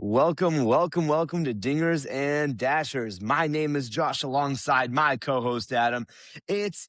Welcome to Dingers and Dashers. My name is Josh alongside my co-host Adam. It's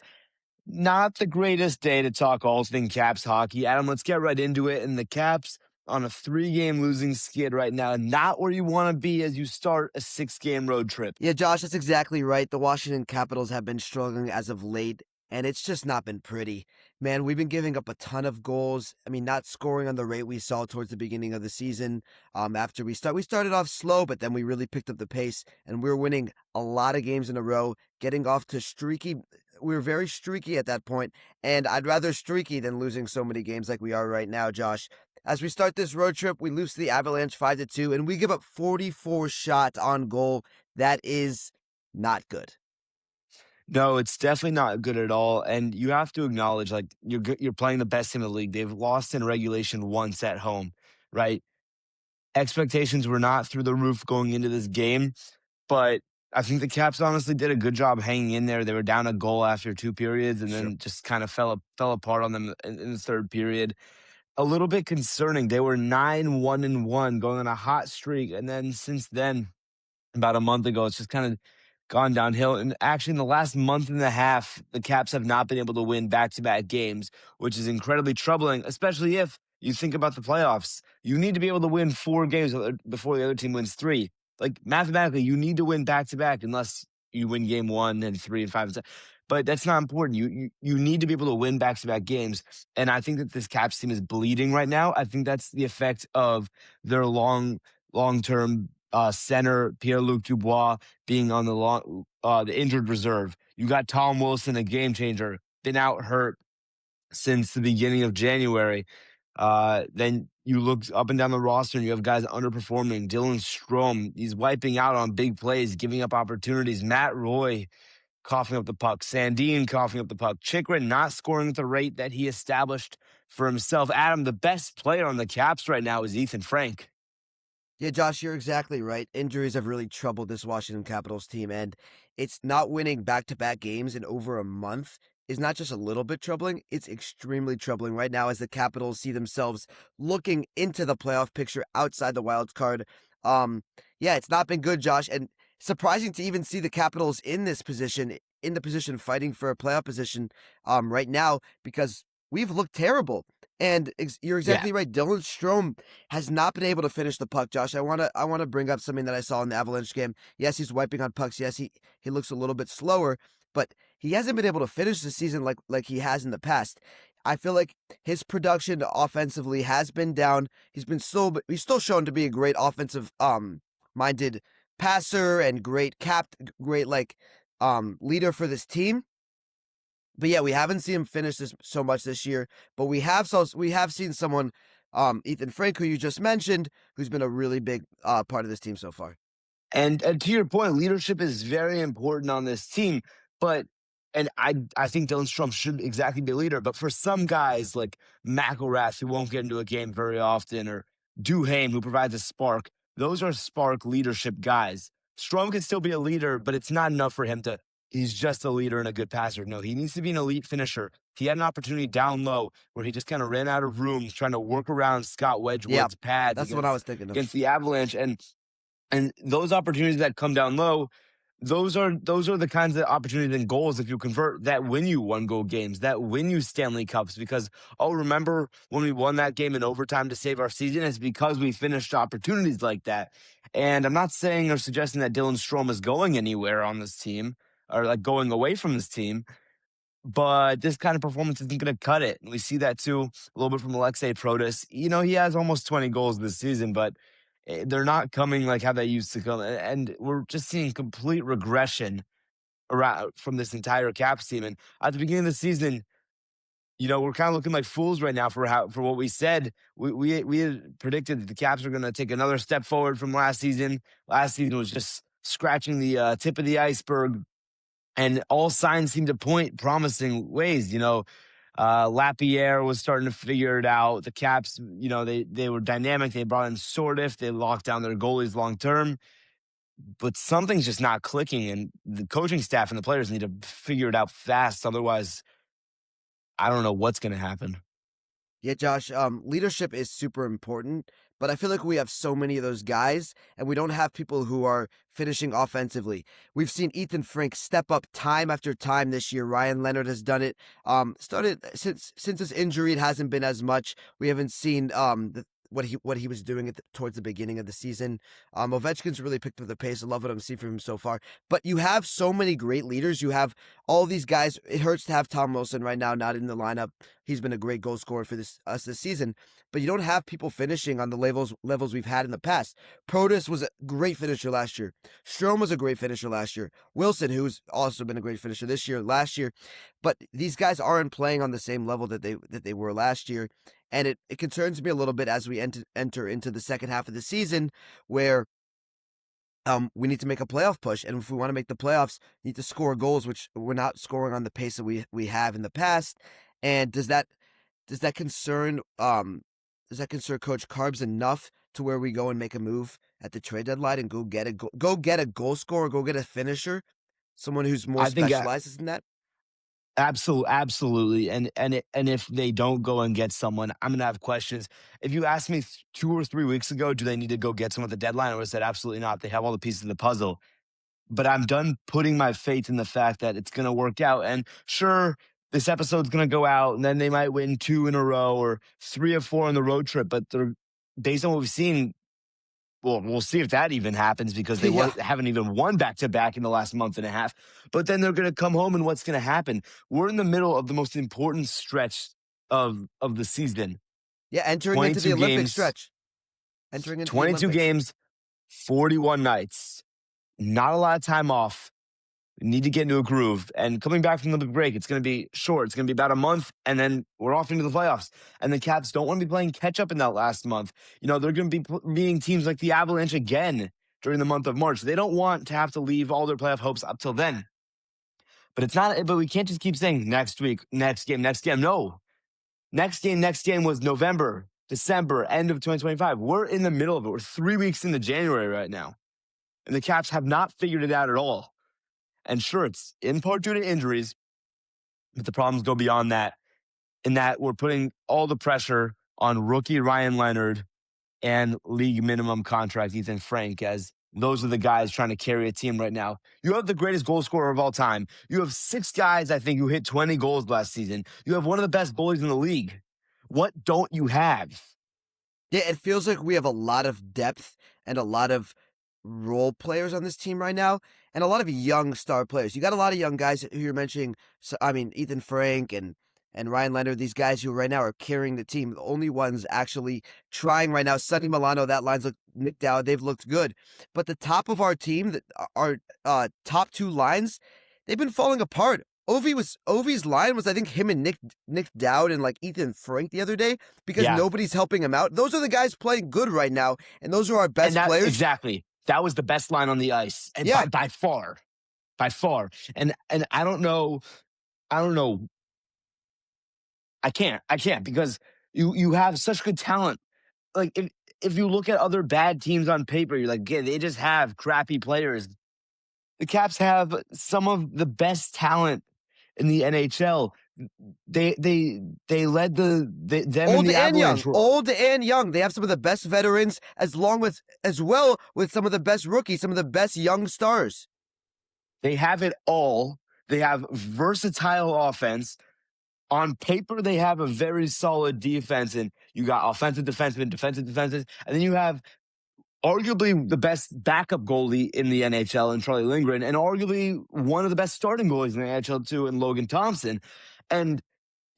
not the greatest day to talk all things Caps hockey. Adam, let's get right into it. And the Caps on a 3-game losing skid right now, not where you want to be as you start a 6-game road trip. Yeah, Josh, that's exactly right. The Washington Capitals have been struggling as of late, and it's just not been pretty. Man, we've been giving up a ton of goals. I mean, not scoring on the rate we saw towards the beginning of the season. After we started off slow, but then we really picked up the pace, and we were winning a lot of games in a row, getting off to streaky. We were very streaky at that point, and I'd rather streaky than losing so many games like we are right now, Josh. As we start this road trip, we lose to the Avalanche 5-2, and we give up 44 shots on goal. That is not good. No, it's definitely not good at all. And you have to acknowledge, like, you're playing the best team in the league. They've lost in regulation once at home, right? Expectations were not through the roof going into this game, but I think the Caps honestly did a good job hanging in there. They were down a goal after 2 periods and Sure. then just kind of fell apart on them in the third period. A little bit concerning. They were 9-1-1 going on a hot streak. And then since then, about a month ago, it's just kind of gone downhill. And actually, in the last month and a half, the Caps have not been able to win back to back games, which is incredibly troubling, especially if you think about the playoffs. You need to be able to win 4 games before the other team wins 3. Like, mathematically, you need to win back to back unless you win game 1 and 3 and 5 and 6. But that's not important. You need to be able to win back to back games. And I think that this Caps team is bleeding right now. I think that's the effect of their long term center Pierre Luc Dubois being on the injured reserve. You got Tom Wilson, a game changer, been out hurt since the beginning of January. Then you look up and down the roster and you have guys underperforming. Dylan Strome, he's wiping out on big plays, giving up opportunities. Matt Roy coughing up the puck. Sandin coughing up the puck. Chikrin not scoring at the rate that he established for himself. Adam, the best player on the Caps right now is Ethan Frank. Yeah, Josh, you're exactly right. Injuries have really troubled this Washington Capitals team, and it's not winning back-to-back games in over a month is not just a little bit troubling, it's extremely troubling right now as the Capitals see themselves looking into the playoff picture outside the wild card. Yeah, it's not been good, Josh, and surprising to even see the Capitals in this position, in the position fighting for a playoff position right now because we've looked terrible. And you're Yeah. exactly right. Dylan Strome has not been able to finish the puck, Josh. I wanna bring up something that I saw in the Avalanche game. Yes, he's wiping on pucks. Yes, he looks a little bit slower, but he hasn't been able to finish the season like he has in the past. I feel like his production offensively has been down. He's still shown to be a great offensive minded passer and great leader for this team. But yeah, we haven't seen him finish this so much this year, but we have seen someone, Ethan Frank, who you just mentioned, who's been a really big part of this team so far. And to your point, leadership is very important on this team. But and I think Dylan Strom should exactly be a leader. But for some guys like McElrath, who won't get into a game very often, or Duhane, who provides a spark, those are spark leadership guys. Strom can still be a leader, but it's not enough for him to. He's just a leader and a good passer. No, he needs to be an elite finisher. He had an opportunity down low where he just kind of ran out of room trying to work around Scott Yeah, Wedgwood's pads that's what I was thinking of. against the Avalanche. And those opportunities that come down low, those are the kinds of opportunities and goals if you convert that win you 1 goal games, that win you Stanley Cups. Because remember when we won that game in overtime to save our season? It's because we finished opportunities like that. And I'm not saying or suggesting that Dylan Strome is going anywhere on this team or like going away from this team, but this kind of performance isn't going to cut it. And we see that too a little bit from Alexei Protas. He has almost 20 goals this season, but they're not coming like how they used to come. And we're just seeing complete regression around from this entire Caps team. And at the beginning of the season, we're kind of looking like fools right now for what we said. We had predicted that the Caps are going to take another step forward from last season. Last season was just scratching the tip of the iceberg, and all signs seem to point promising ways. Lapierre was starting to figure it out. The Caps, they were dynamic. They brought in Sordiff. They locked down their goalies long term, but something's just not clicking. And the coaching staff and the players need to figure it out fast. Otherwise, I don't know what's going to happen. Yeah, Josh, leadership is super important, but I feel like we have so many of those guys, and we don't have people who are finishing offensively. We've seen Ethan Frank step up time after time this year. Ryan Leonard has done it. Started since his injury, it hasn't been as much. We haven't seen what he was doing towards the beginning of the season. Ovechkin's really picked up the pace. I love what I'm seeing from him so far. But you have so many great leaders. You have all these guys. It hurts to have Tom Wilson right now not in the lineup. He's been a great goal scorer for us this season. But you don't have people finishing on the levels we've had in the past. Protas was a great finisher last year. Strome was a great finisher last year. Wilson, who's also been a great finisher last year. But these guys aren't playing on the same level that they were last year. And it concerns me a little bit as we enter into the second half of the season where we need to make a playoff push. And if we want to make the playoffs, we need to score goals, which we're not scoring on the pace that we have in the past. And does that concern Coach Carbs enough to where we go and make a move at the trade deadline and go get a goal scorer, go get a finisher, someone who's more I think specializes in that? absolutely. And if they don't go and get someone, I'm gonna have questions. If you asked me 2 or 3 weeks ago, do they need to go get someone at the deadline? I would have said absolutely not. They have all the pieces of the puzzle. But I'm done putting my faith in the fact that it's gonna work out. And sure, this episode's gonna go out, and then they might win 2 in a row or 3 or 4 on the road trip. But they're based on what we've seen, well, we'll see if that even happens because Yeah. haven't even won back to back in the last month and a half. But then they're going to come home, and what's going to happen? We're in the middle of the most important stretch of the season. Yeah, entering into the 22 Olympic games, stretch. Entering into the 22 Olympics. games, 41 nights. Not a lot of time off. We need to get into a groove. And coming back from the break, it's going to be short. It's going to be about a month, and then we're off into the playoffs. And the Caps don't want to be playing catch up in that last month. They're going to be beating teams like the Avalanche again during the month of March. They don't want to have to leave all their playoff hopes up till then. But it's not. But we can't just keep saying next week, next game, next game. No, next game was November, December, end of 2025. We're in the middle of it. We're 3 weeks into January right now, and the Caps have not figured it out at all. And sure, it's in part due to injuries, but the problems go beyond that, in that we're putting all the pressure on rookie Ryan Leonard and league minimum contract Ethan Frank, as those are the guys trying to carry a team right now. You have the greatest goal scorer of all time. You have 6 guys, I think, who hit 20 goals last season. You have one of the best goalies in the league. What don't you have? Yeah, it feels like we have a lot of depth and a lot of role players on this team right now, and a lot of young star players. You got a lot of young guys who you're mentioning. So, I mean, Ethan Frank and Ryan Leonard, these guys who right now are carrying the team. The only ones actually trying right now. Sonny Milano, that line's look nicked out. They've looked good, but the top of our team, our top 2 lines, they've been falling apart. Ovi's line was, I think, him and Nick Dowd and like Ethan Frank the other day, because Yeah. nobody's helping him out. Those are the guys playing good right now, and those are our And best that, players. exactly. That was the best line on the ice. And Yeah. by far. By far. And I don't know. I can't because you have such good talent. Like if you look at other bad teams on paper, you're like, yeah, they just have crappy players. The Caps have some of the best talent in the NHL. They led them in Old the and young, Avalanche. old and young. They have some of the best veterans, as well with some of the best rookies, some of the best young stars. They have it all. They have versatile offense. On paper, they have a very solid defense, and you got offensive defensemen, and then you have arguably the best backup goalie in the NHL in Charlie Lindgren, and arguably one of the best starting goalies in the NHL too in Logan Thompson. And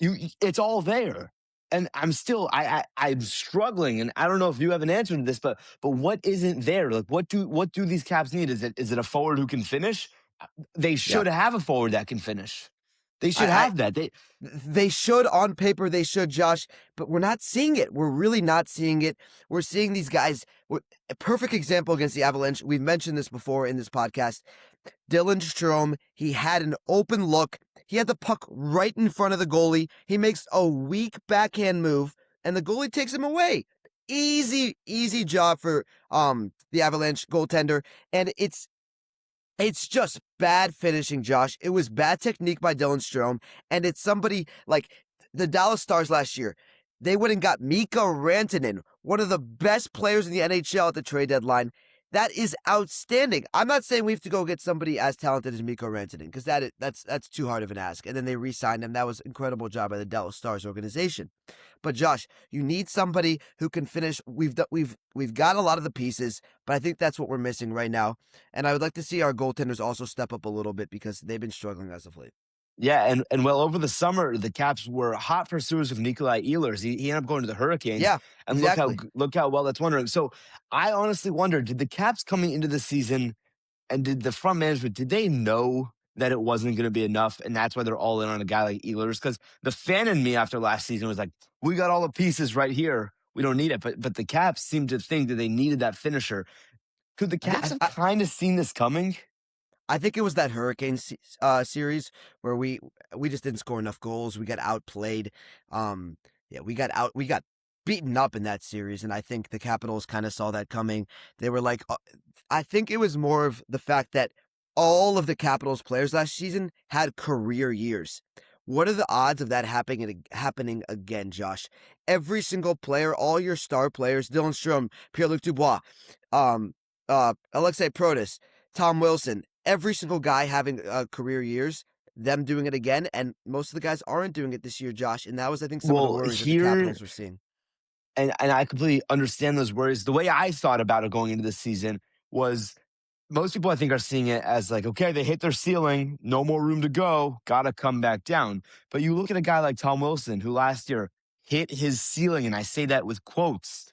it's all there. And I'm struggling, and I don't know if you have an answer to this, but what isn't there? Like, what do these Caps need? Is it a forward who can finish? They should have a forward that can finish. They should have that. They should, on paper, they should, Josh, but we're not seeing it. We're really not seeing it. We're seeing these guys. A perfect example against the Avalanche. We've mentioned this before in this podcast. Dylan Strome, he had an open look. He had the puck right in front of the goalie. He makes a weak backhand move, and the goalie takes him away. Easy job for the Avalanche goaltender, and it's just bad finishing, Josh. It was bad technique by Dylan Strome, and it's somebody like the Dallas Stars last year. They went and got Mika Rantanen. one of the best players in the NHL at the trade deadline. That is outstanding. I'm not saying we have to go get somebody as talented as Mikko Rantanen because that's too hard of an ask. And then they re-signed him. That was an incredible job by the Dallas Stars organization. But Josh, you need somebody who can finish. We've got a lot of the pieces, but I think that's what we're missing right now. And I would like to see our goaltenders also step up a little bit because they've been struggling as of late. Yeah, and well, over the summer, the Caps were hot pursuers of Nikolai Ehlers. He ended up going to the Hurricanes, Yeah, and exactly. look how well that's wondering. So I honestly wonder, did the Caps coming into the season and did the front management did they know that it wasn't going to be enough, and that's why they're all in on a guy like Ehlers? Because the fan in me after last season was like, we got all the pieces right here. We don't need it, but the Caps seemed to think that they needed that finisher. Could the I, thi- Caps have I, kind of seen this coming? I think it was that Hurricane series where we just didn't score enough goals. We got outplayed. Yeah, we got beaten up in that series, and I think the Capitals kind of saw that coming. They were like, I think it was more of the fact that all of the Capitals players last season had career years. What are the odds of that happening again, Josh? Every single player, all your star players, Dylan Strom, Pierre-Luc Dubois, um, Alexei Protas, Tom Wilson, every single guy having career years, them doing it again, and most of the guys aren't doing it this year, Josh. And that was, I think, some of the Well, worries that the here Capitals were seeing. and I completely understand those worries. The way I thought about it going into this season was most people I think are seeing it as like, okay, they hit their ceiling, no more room to go, gotta come back down. But you look at a guy like Tom Wilson, who last year hit his ceiling, and I say that with quotes.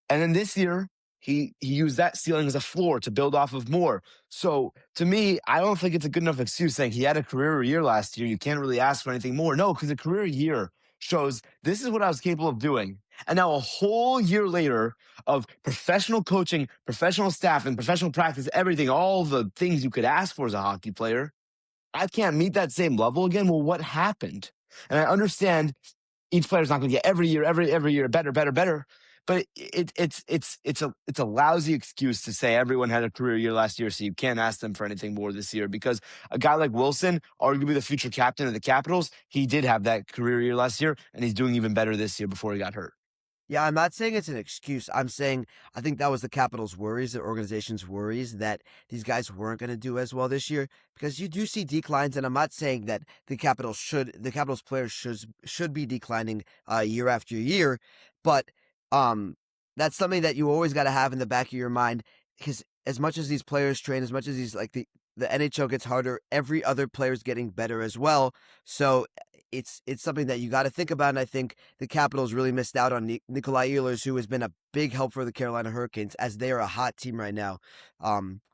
And then this year, he used that ceiling as a floor to build off of more. So to me, I don't think it's a good enough excuse saying he had a career year last year. You can't really ask for anything more. No, because a career year shows this is what I was capable of doing. And now a whole year later of professional coaching, professional staffing, professional practice, everything, all the things you could ask for as a hockey player, I can't meet that same level again. Well, what happened? And I understand each player's not going to get every year better, better, better. But it's a lousy excuse to say everyone had a career year last year, so you can't ask them for anything more this year. Because a guy like Wilson, arguably the future captain of the Capitals, he did have that career year last year, and he's doing even better this year before he got hurt. Yeah, I'm not saying it's an excuse. I'm saying I think that was the Capitals' worries, the organization's worries that these guys weren't going to do as well this year because you do see declines, and I'm not saying that the Capitals players should be declining year after year, but um, that's something that you always got to have in the back of your mind because as much as these players train, as much as these like the NHL gets harder, every other player is getting better as well. So it's something that you got to think about, and I think the Capitals really missed out on Nikolai Ehlers, who has been a big help for the Carolina Hurricanes as they are a hot team right now,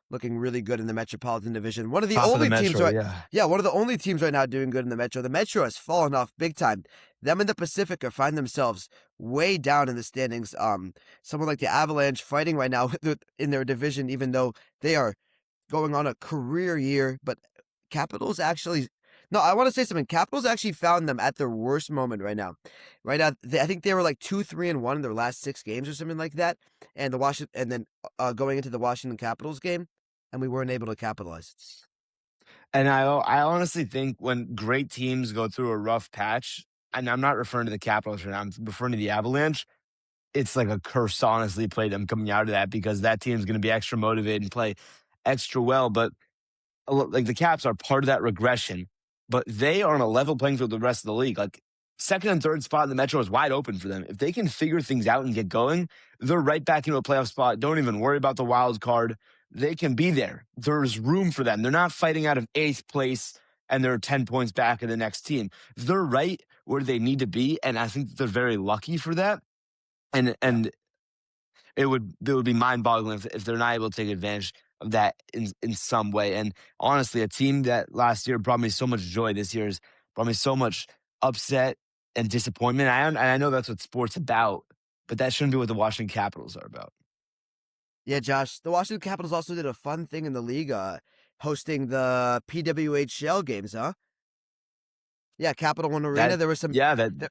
looking really good in the Metropolitan Division. One of the Top of the only teams Metro, right, yeah. yeah, one of the only teams right now doing good in the Metro. The Metro has fallen off big time. Them in the Pacific are find themselves way down in the standings. Someone like the Avalanche fighting right now in their division, even though they are going on a career year, but Capitals actually no, I want to say something. Capitals actually found them at their worst moment right now. Right now, I think they were like 2-3-1 in their last 6 games or something like that. And then going into the Washington Capitals game, and we weren't able to capitalize. And I honestly think when great teams go through a rough patch, and I'm not referring to the Capitals right now, I'm referring to the Avalanche. It's like a curse to honestly play them coming out of that because that team's going to be extra motivated and play extra well. But like the Caps are part of that regression, but they are on a level playing field with the rest of the league. Like second and third spot in the Metro is wide open for them. If they can figure things out and get going, they're right back into a playoff spot. Don't even worry about the wild card. They can be there. There's room for them. They're not fighting out of eighth place and they're 10 points back of the next team. They're right where they need to be. And I think they're very lucky for that. And Yeah. and it would be mind boggling if they're not able to take advantage of that in some way. And honestly, a team that last year brought me so much joy this year has brought me so much upset and disappointment. And I know that's what sports about, but that shouldn't be what the Washington Capitals are about. Yeah, Josh. The Washington Capitals also did a fun thing in the league, hosting the PWHL games, huh? Yeah, Capital One Arena. That There was some. yeah, that There,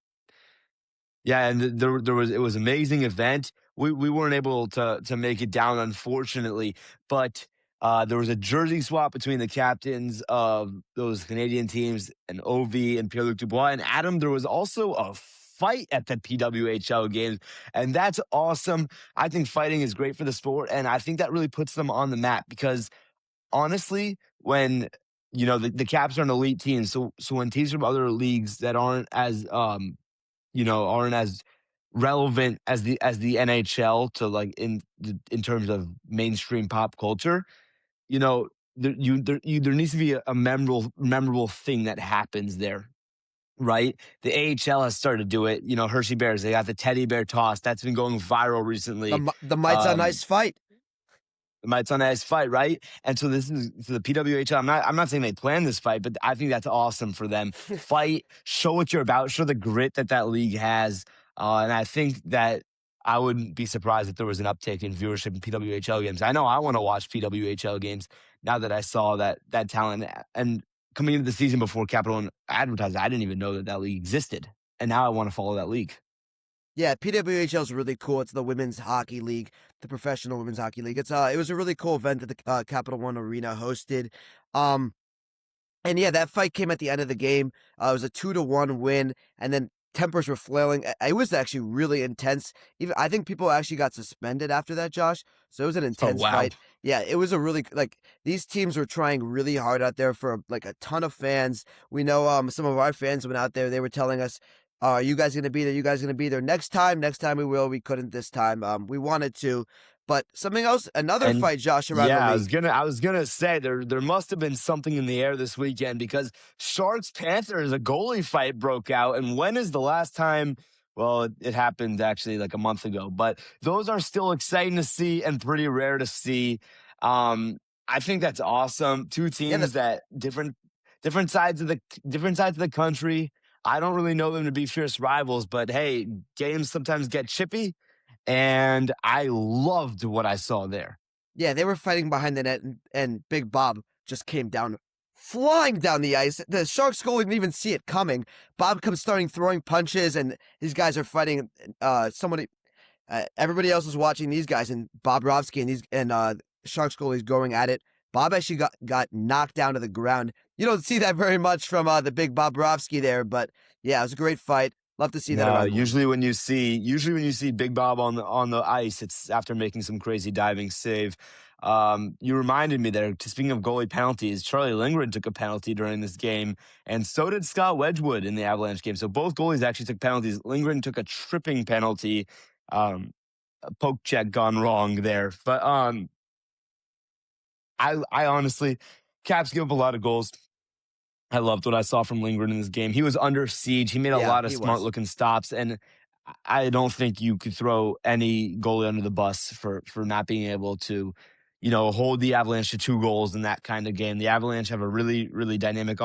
Yeah, and there was it was an amazing event. We weren't able to make it down, unfortunately, but there was a jersey swap between the captains of those Canadian teams and Ovi and Pierre-Luc Dubois and Adam. There was also a fight at the PWHL games. And that's awesome. I think fighting is great for the sport. And I think that really puts them on the map because honestly, when the Caps are an elite team, so when teams from other leagues that aren't as relevant as the NHL to like in terms of mainstream pop culture, there needs to be a memorable thing that happens there, right? The AHL has started to do it. Hershey Bears, they got the teddy bear toss. That's been going viral recently. The Mites on Um, Ice fight. it might on ice fight, right? And so this is so the PWHL. I'm not saying they planned this fight, but I think that's awesome for them. Fight, show what you're about, show the grit that league has, and I think that I wouldn't be surprised if there was an uptick in viewership in PWHL games. I know I want to watch PWHL games now that I saw that talent. And coming into the season before Capital One advertised, I didn't even know that league existed, and now I want to follow that league. Yeah, PWHL is really cool. It's the women's hockey league, the professional women's hockey league. It was a really cool event that the Capital One Arena hosted. Um, and yeah, that fight came at the end of the game. It was a 2-1 win, and then tempers were flailing. It was actually really intense. Even I think people actually got suspended after that, Josh. So it was an Oh intense wow! fight. Yeah, it was a really like these teams were trying really hard out there for like a ton of fans. We know some of our fans went out there. They were telling us, "Are you guys gonna be there? You guys gonna be there next time? Next time we will. We couldn't this time. We wanted to." But something else, another And fight, Josh, around the yeah, league. I was gonna say there must have been something in the air this weekend because Sharks Panthers a goalie fight broke out. And when is the last time? Well, it happened actually like a month ago, but those are still exciting to see and pretty rare to see. I think that's awesome. Two Yeah, teams that different sides of the country. I don't really know them to be fierce rivals, but hey, games sometimes get chippy, and I loved what I saw there. Yeah, they were fighting behind the net, and Big Bob just came down, flying down the ice. The Sharks goalie didn't even see it coming. Bob comes starting throwing punches, and these guys are fighting. Somebody, everybody else is watching these guys, and Bobrovsky and Sharks goalie's going at it. Bob actually got knocked down to the ground. You don't see that very much from the big Bobrovsky there, but yeah, it was a great fight. Love to see that No, around the league. usually when you see Big Bob on the ice, it's after making some crazy diving save. You reminded me there. Speaking of goalie penalties, Charlie Lindgren took a penalty during this game, and so did Scott Wedgwood in the Avalanche game. So both goalies actually took penalties. Lindgren took a tripping penalty, a poke check gone wrong there. But I honestly, Caps give up a lot of goals. I loved what I saw from Lindgren in this game. He was under siege. He made a Yeah, lot of he smart was. looking stops, and I don't think you could throw any goalie under the bus for not being able to, hold the Avalanche to 2 goals in that kind of game. The Avalanche have a really really dynamic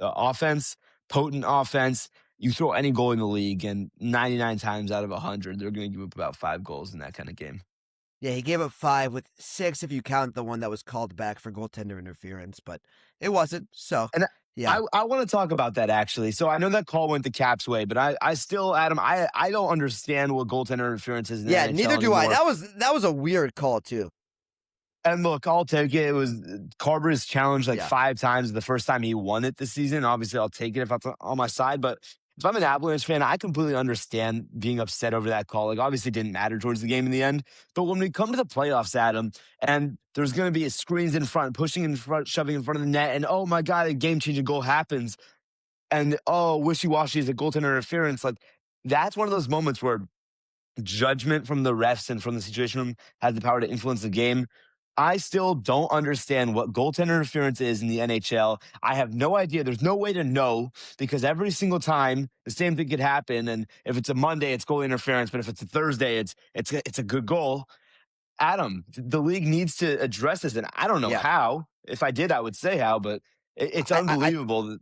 offense, potent offense. You throw any goal in the league, and 99 times out of 100, they're going to give up about 5 goals in that kind of game. Yeah, he gave up 5 with 6 if you count the one that was called back for goaltender interference, but it wasn't. So, And yeah. I want to talk about that actually. So I know that call went the Caps way, but I still, Adam, I don't understand what goaltender interference is in the Yeah, neither NHL do I. anymore. That was a weird call too. And look, I'll take it. It was Carber's challenged like Yeah. 5 times the first time he won it this season. Obviously, I'll take it if that's on my side. But if I'm an Avalanche fan, I completely understand being upset over that call. Like, obviously, it didn't matter towards the game in the end. But when we come to the playoffs, Adam, and there's going to be screens in front, pushing in front, shoving in front of the net, and oh my God, a game changing goal happens. And oh, wishy washy is a goaltender interference. Like, that's one of those moments where judgment from the refs and from the situation room has the power to influence the game. I still don't understand what goaltender interference is in the NHL. I have no idea. There's no way to know because every single time the same thing could happen. And if it's a Monday, it's goal interference. But if it's a Thursday, it's a good goal. Adam, the league needs to address this, and I don't know Yeah. how. If I did, I would say how. But it's I unbelievable.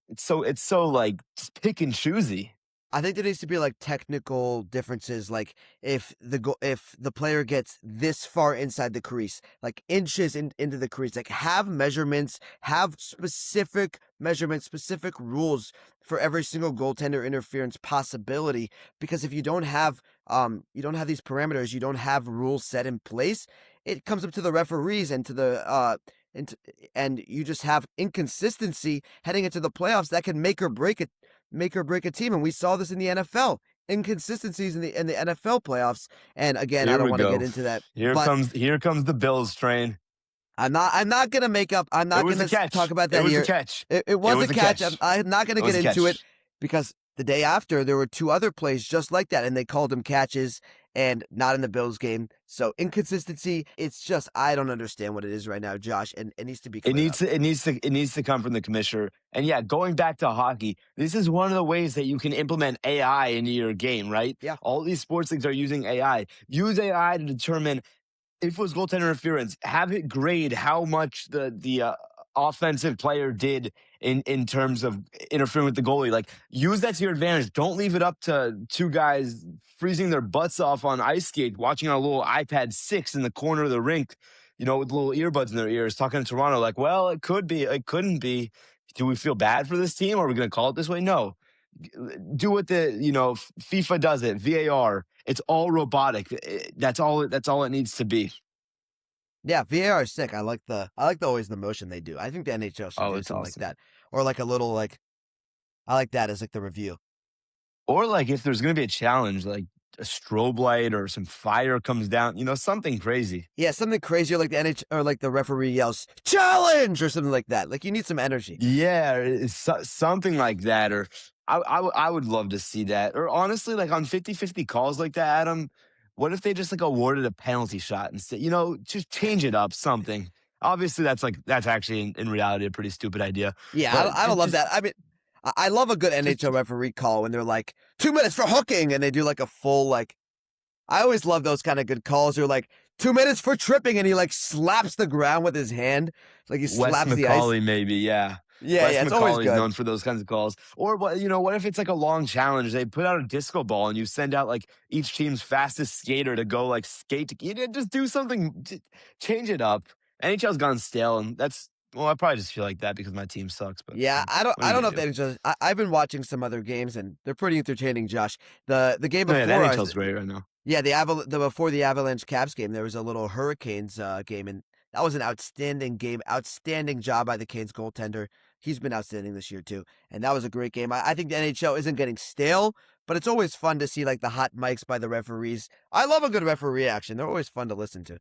It's so like just pick and choosy. I think there needs to be like technical differences, like if the player gets this far inside the crease, like inches into the crease, like have measurements, have specific measurements, specific rules for every single goaltender interference possibility. Because if you don't have these parameters, you don't have rules set in place. It comes up to the referees and to the and and you just have inconsistency heading into the playoffs that can make or break it make or break a team, and we saw this in the NFL. Inconsistencies in the NFL playoffs, and again, I Here don't we want to get go. into that, but Here comes the Bills train. I'm not gonna make up. I'm It not was the gonna talk catch. about It that was the here. catch. It It was was a the catch. catch. I'm not gonna It get was a into it catch. because the day after there were two other plays just like that, and they called them catches, and not in the Bills game. So inconsistency. It's just I don't understand what it is right now, Josh, and it needs to be cleared up. It needs to come from the commissioner. And yeah, going back to hockey, this is one of the ways that you can implement AI into your game, right? Yeah. All these sports leagues are using AI. Use AI to determine if it was goaltender interference, have it grade how much the offensive player did in terms of interfering with the goalie. Like use that to your advantage. Don't leave it up to two guys freezing their butts off on ice skate, watching on a little iPad 6 in the corner of the rink, you know, with little earbuds in their ears, talking to Toronto. Like, well, it could be, it couldn't be. Do we feel bad for this team? Are we going to call it this way? No. Do what the FIFA does it. VAR. It's all robotic. That's all. That's all it needs to be. Yeah, VAR is sick. I like the always the motion they do. I think the NHL should Oh, do it's something like awesome. that. Or like a little like I like that as like the review. Or like if there's gonna be a challenge, like a strobe light or some fire comes down, something crazy. Yeah, something crazy like the NH or like the referee yells challenge or something like that. Like you need some energy. Yeah, something like that. Or I would love to see that. Or honestly, like on 50-50 calls like that, Adam, what if they just like awarded a penalty shot instead? Just change it up, something. Obviously, that's actually in reality a pretty stupid idea. Yeah, But I don't love that. I mean, I love a good just NHL referee call when they're like 2 minutes for hooking and they do like a full like. I always love those kind of good calls. You're like 2 minutes for tripping and he like slaps the ground with his hand, like he Wes slaps the ice. McCauley, maybe, yeah. Yeah, Wes yeah, it's always McCauley is good. known for those kinds of calls. Or what if it's like a long challenge? They put out a disco ball and you send out like each team's fastest skater to go like skate. Just do something, change it up. NHL's gone stale, and I probably just feel like that because my team sucks. But Yeah, what are I you don't gonna know if do? the NHL. I've been watching some other games and they're pretty entertaining. Josh, the game No, yeah, the before I was NHL's great right now. yeah the before the Avalanche Caps game there was a little Hurricanes game and that was an outstanding game. Outstanding job by the Canes goaltender. He's been outstanding this year too, and that was a great game. I think the NHL isn't getting stale, but it's always fun to see like the hot mics by the referees. I love a good referee action. They're always fun to listen to.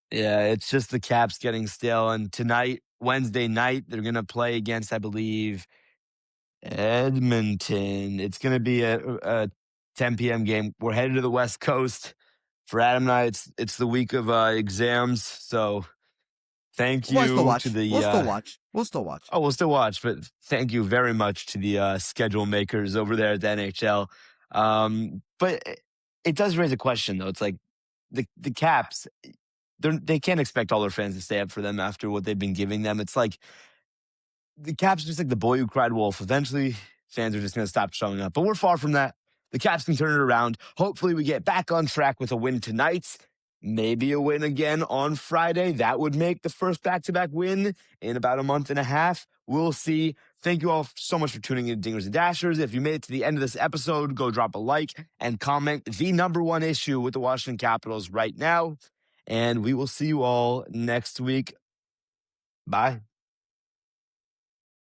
Yeah, it's just the Caps getting stale. And tonight, Wednesday night, they're gonna play against, I believe, Edmonton. It's going to be a 10 p.m. game. We're headed to the West Coast. For Adam and I, it's the week of exams. So thank We'll still you to watch. the We'll still watch. We'll still watch. we'll still watch, but thank you very much to the schedule makers over there at the NHL. But it does raise a question though. It's like the Caps, they can't expect all their fans to stay up for them after what they've been giving them. It's like the Caps are just like the boy who cried wolf. Eventually, fans are just going to stop showing up. But we're far from that. The Caps can turn it around. Hopefully, we get back on track with a win tonight. Maybe a win again on Friday. That would make the first back-to-back win in about a month and a half. We'll see. Thank you all so much for tuning in to Dingers and Dashers. If you made it to the end of this episode, go drop a like and comment the number one issue with the Washington Capitals right now. And we will see you all next week. Bye.